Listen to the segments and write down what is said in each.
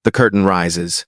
The curtain rises.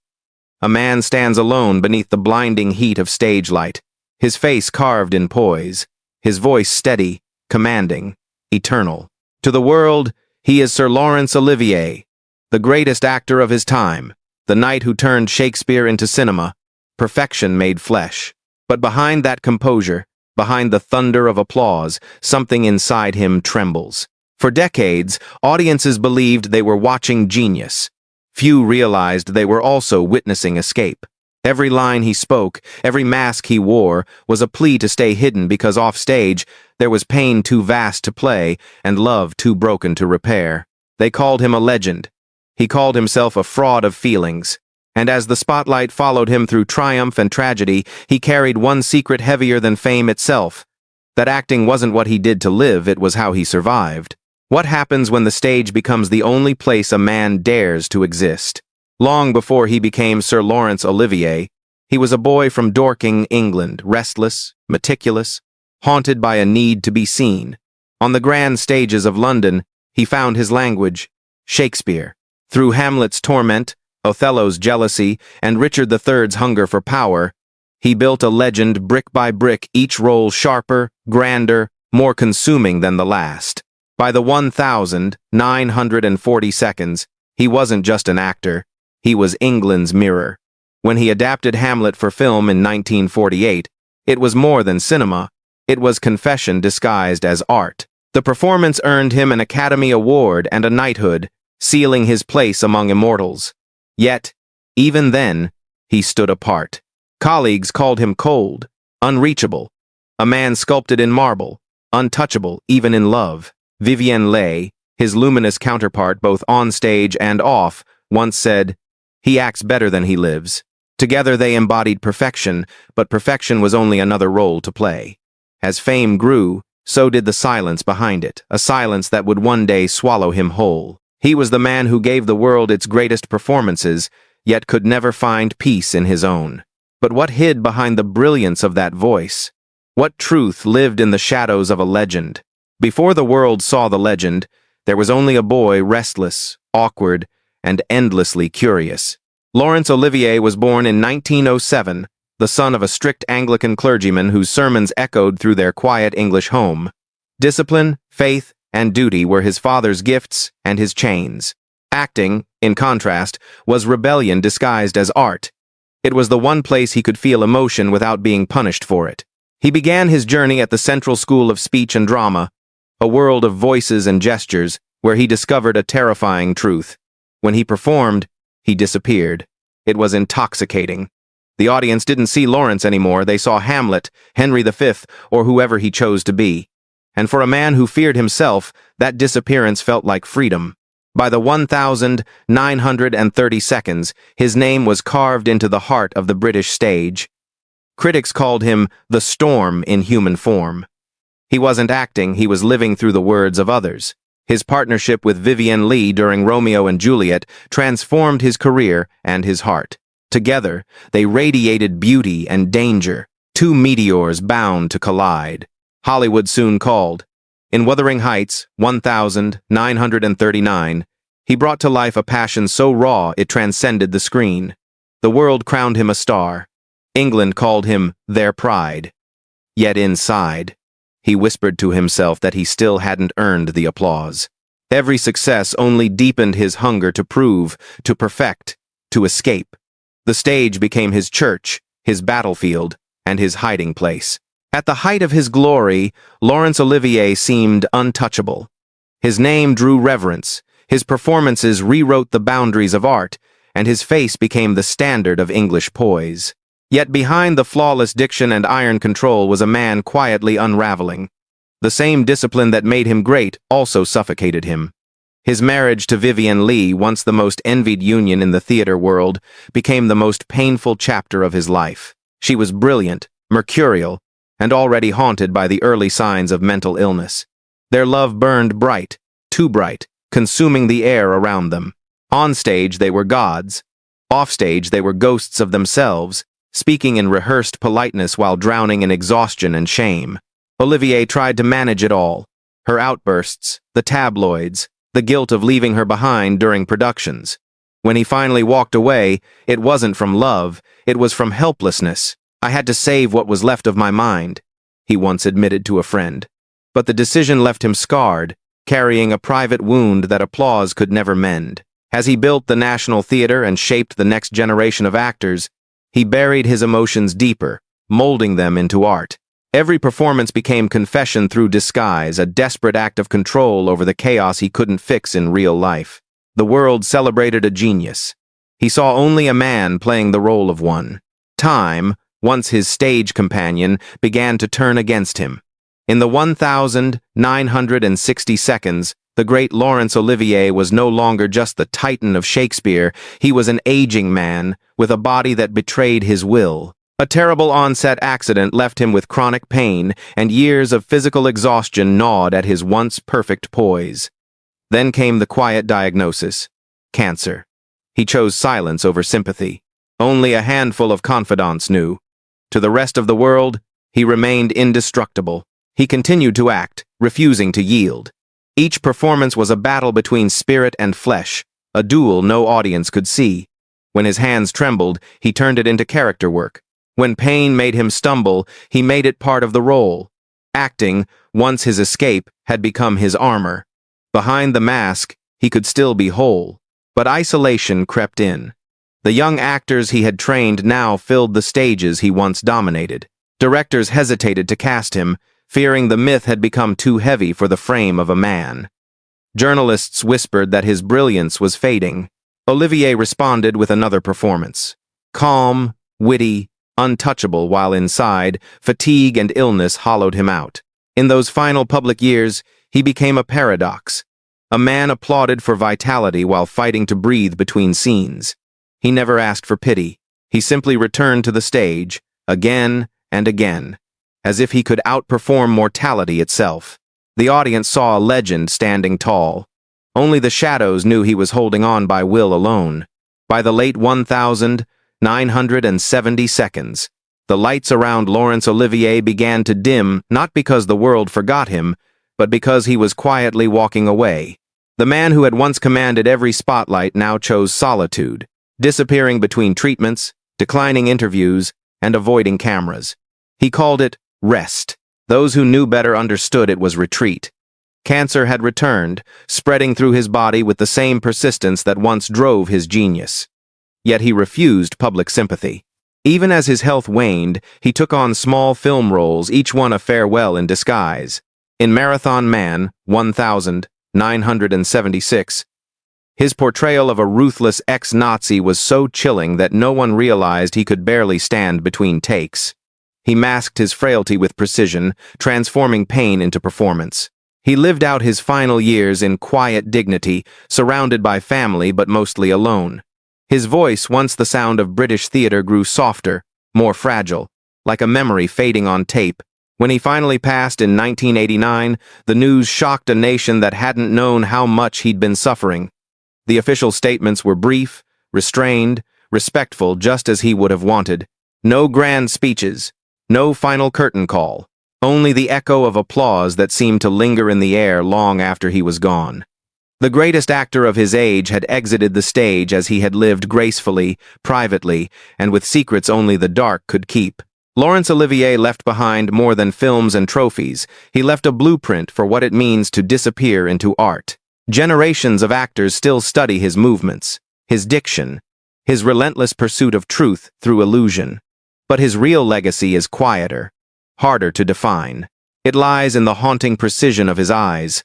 A man stands alone beneath the blinding heat of stage light, his face carved in poise, his voice steady, commanding, eternal. To the world, he is Sir Laurence Olivier, the greatest actor of his time, the knight who turned Shakespeare into cinema, perfection made flesh. But behind that composure, behind the thunder of applause, something inside him trembles. For decades, audiences believed they were watching genius. Few realized they were also witnessing escape. Every line he spoke, every mask he wore, was a plea to stay hidden because offstage, there was pain too vast to play and love too broken to repair. They called him a legend. He called himself a fraud of feelings. And as the spotlight followed him through triumph and tragedy, he carried one secret heavier than fame itself. That acting wasn't what he did to live, it was how he survived. What happens when the stage becomes the only place a man dares to exist? Long before he became Sir Laurence Olivier, he was a boy from Dorking, England, restless, meticulous, haunted by a need to be seen. On the grand stages of London, he found his language, Shakespeare. Through Hamlet's torment, Othello's jealousy, and Richard III's hunger for power, he built a legend brick by brick, each role sharper, grander, more consuming than the last. By the 1,940 seconds, he wasn't just an actor, he was England's mirror. When he adapted Hamlet for film in 1948, it was more than cinema, it was confession disguised as art. The performance earned him an Academy Award and a knighthood, sealing his place among immortals. Yet, even then, he stood apart. Colleagues called him cold, unreachable, a man sculpted in marble, untouchable even in love. Vivien Leigh, his luminous counterpart both on stage and off, once said, "He acts better than he lives." Together they embodied perfection, but perfection was only another role to play. As fame grew, so did the silence behind it, a silence that would one day swallow him whole. He was the man who gave the world its greatest performances, yet could never find peace in his own. But what hid behind the brilliance of that voice? What truth lived in the shadows of a legend? Before the world saw the legend, there was only a boy restless, awkward, and endlessly curious. Laurence Olivier was born in 1907, the son of a strict Anglican clergyman whose sermons echoed through their quiet English home. Discipline, faith, and duty were his father's gifts and his chains. Acting, in contrast, was rebellion disguised as art. It was the one place he could feel emotion without being punished for it. He began his journey at the Central School of Speech and Drama, a world of voices and gestures where he discovered a terrifying truth. When he performed, he disappeared. It was intoxicating. The audience didn't see Laurence anymore, they saw Hamlet, Henry V, or whoever he chose to be. And for a man who feared himself, that disappearance felt like freedom. By the 1,930 seconds, his name was carved into the heart of the British stage. Critics called him the storm in human form. He wasn't acting, he was living through the words of others. His partnership with Vivien Leigh during Romeo and Juliet transformed his career and his heart. Together, they radiated beauty and danger, two meteors bound to collide. Hollywood soon called. In Wuthering Heights, 1939, he brought to life a passion so raw it transcended the screen. The world crowned him a star. England called him their pride. Yet inside, he whispered to himself that he still hadn't earned the applause. Every success only deepened his hunger to prove, to perfect, to escape. The stage became his church, his battlefield, and his hiding place. At the height of his glory, Laurence Olivier seemed untouchable. His name drew reverence, his performances rewrote the boundaries of art, and his face became the standard of English poise. Yet behind the flawless diction and iron control was a man quietly unraveling. The same discipline that made him great also suffocated him. His marriage to Vivien Leigh, once the most envied union in the theater world, became the most painful chapter of his life. She was brilliant, mercurial, and already haunted by the early signs of mental illness. Their love burned bright, too bright, consuming the air around them. On stage they were gods. Off stage they were ghosts of themselves, speaking in rehearsed politeness while drowning in exhaustion and shame. Olivier tried to manage it all. Her outbursts, the tabloids, the guilt of leaving her behind during productions. When he finally walked away, it wasn't from love, it was from helplessness. I had to save what was left of my mind, he once admitted to a friend. But the decision left him scarred, carrying a private wound that applause could never mend. As he built the National Theatre and shaped the next generation of actors, he buried his emotions deeper, molding them into art. Every performance became confession through disguise, a desperate act of control over the chaos he couldn't fix in real life. The world celebrated a genius. He saw only a man playing the role of one. Time, once his stage companion, began to turn against him. In the 1,960 seconds, the great Laurence Olivier was no longer just the titan of Shakespeare, he was an aging man, with a body that betrayed his will. A terrible onset accident left him with chronic pain, and years of physical exhaustion gnawed at his once perfect poise. Then came the quiet diagnosis: cancer. He chose silence over sympathy. Only a handful of confidants knew. To the rest of the world, he remained indestructible. He continued to act, refusing to yield. Each performance was a battle between spirit and flesh, a duel no audience could see. When his hands trembled, he turned it into character work. When pain made him stumble, he made it part of the role. Acting, once his escape, had become his armor. Behind the mask, he could still be whole. But isolation crept in. The young actors he had trained now filled the stages he once dominated. Directors hesitated to cast him, fearing the myth had become too heavy for the frame of a man. Journalists whispered that his brilliance was fading. Olivier responded with another performance. Calm, witty, untouchable while inside, fatigue and illness hollowed him out. In those final public years, he became a paradox. A man applauded for vitality while fighting to breathe between scenes. He never asked for pity. He simply returned to the stage, again and again, as if he could outperform mortality itself. The audience saw a legend standing tall. Only the shadows knew he was holding on by will alone. By the late 1,970 seconds, the lights around Laurence Olivier began to dim, not because the world forgot him, but because he was quietly walking away. The man who had once commanded every spotlight now chose solitude, disappearing between treatments, declining interviews, and avoiding cameras. He called it rest. Those who knew better understood it was retreat. Cancer had returned, spreading through his body with the same persistence that once drove his genius. Yet he refused public sympathy. Even as his health waned, he took on small film roles, each one a farewell in disguise. In Marathon Man, 1,976, his portrayal of a ruthless ex-Nazi was so chilling that no one realized he could barely stand between takes. He masked his frailty with precision, transforming pain into performance. He lived out his final years in quiet dignity, surrounded by family but mostly alone. His voice, once the sound of British theatre, grew softer, more fragile, like a memory fading on tape. When he finally passed in 1989, the news shocked a nation that hadn't known how much he'd been suffering. The official statements were brief, restrained, respectful, just as he would have wanted. No grand speeches, no final curtain call, only the echo of applause that seemed to linger in the air long after he was gone. The greatest actor of his age had exited the stage as he had lived gracefully, privately, and with secrets only the dark could keep. Laurence Olivier left behind more than films and trophies. He left a blueprint for what it means to disappear into art. Generations of actors still study his movements, his diction, his relentless pursuit of truth through illusion. But his real legacy is quieter, harder to define. It lies in the haunting precision of his eyes,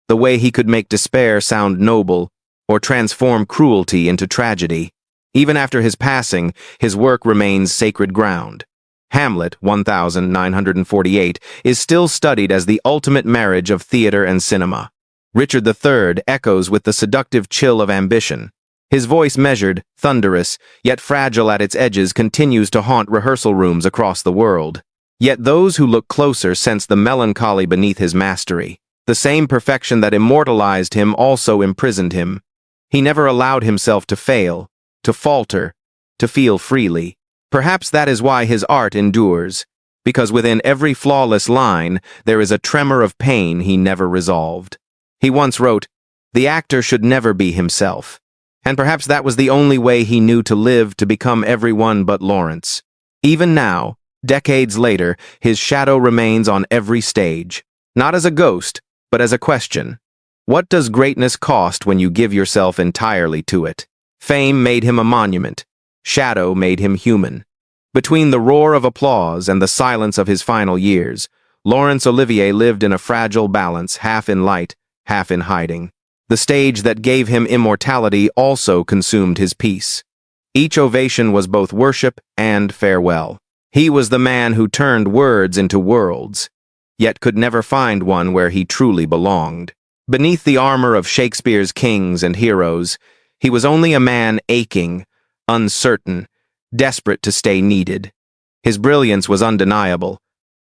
the way he could make despair sound noble or transform cruelty into tragedy. Even after his passing, his work remains sacred ground. Hamlet, 1948, is still studied as the ultimate marriage of theater and cinema. Richard III echoes with the seductive chill of ambition. His voice, measured, thunderous, yet fragile at its edges, continues to haunt rehearsal rooms across the world. Yet those who look closer sense the melancholy beneath his mastery. The same perfection that immortalized him also imprisoned him. He never allowed himself to fail, to falter, to feel freely. Perhaps that is why his art endures, because within every flawless line there is a tremor of pain he never resolved. He once wrote, "The actor should never be himself." And perhaps that was the only way he knew to live, to become everyone but Laurence. Even now, decades later, his shadow remains on every stage, not as a ghost, but as a question. What does greatness cost when you give yourself entirely to it? Fame made him a monument. Shadow made him human. Between the roar of applause and the silence of his final years, Laurence Olivier lived in a fragile balance, half in light, half in hiding. The stage that gave him immortality also consumed his peace. Each ovation was both worship and farewell. He was the man who turned words into worlds, yet could never find one where he truly belonged. Beneath the armor of Shakespeare's kings and heroes, he was only a man aching, uncertain, desperate to stay needed. His brilliance was undeniable,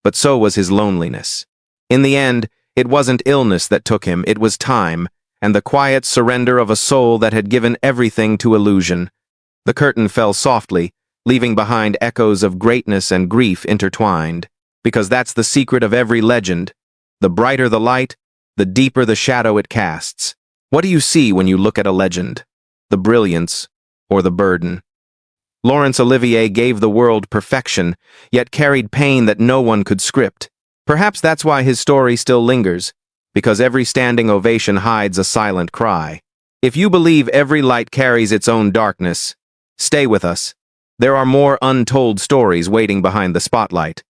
but so was his loneliness. In the end, it wasn't illness that took him, it was time, and the quiet surrender of a soul that had given everything to illusion. The curtain fell softly, leaving behind echoes of greatness and grief intertwined, because that's the secret of every legend. The brighter the light, the deeper the shadow it casts. What do you see when you look at a legend? The brilliance or the burden? Laurence Olivier gave the world perfection, yet carried pain that no one could script. Perhaps that's why his story still lingers, because every standing ovation hides a silent cry. If you believe every light carries its own darkness, stay with us. There are more untold stories waiting behind the spotlight.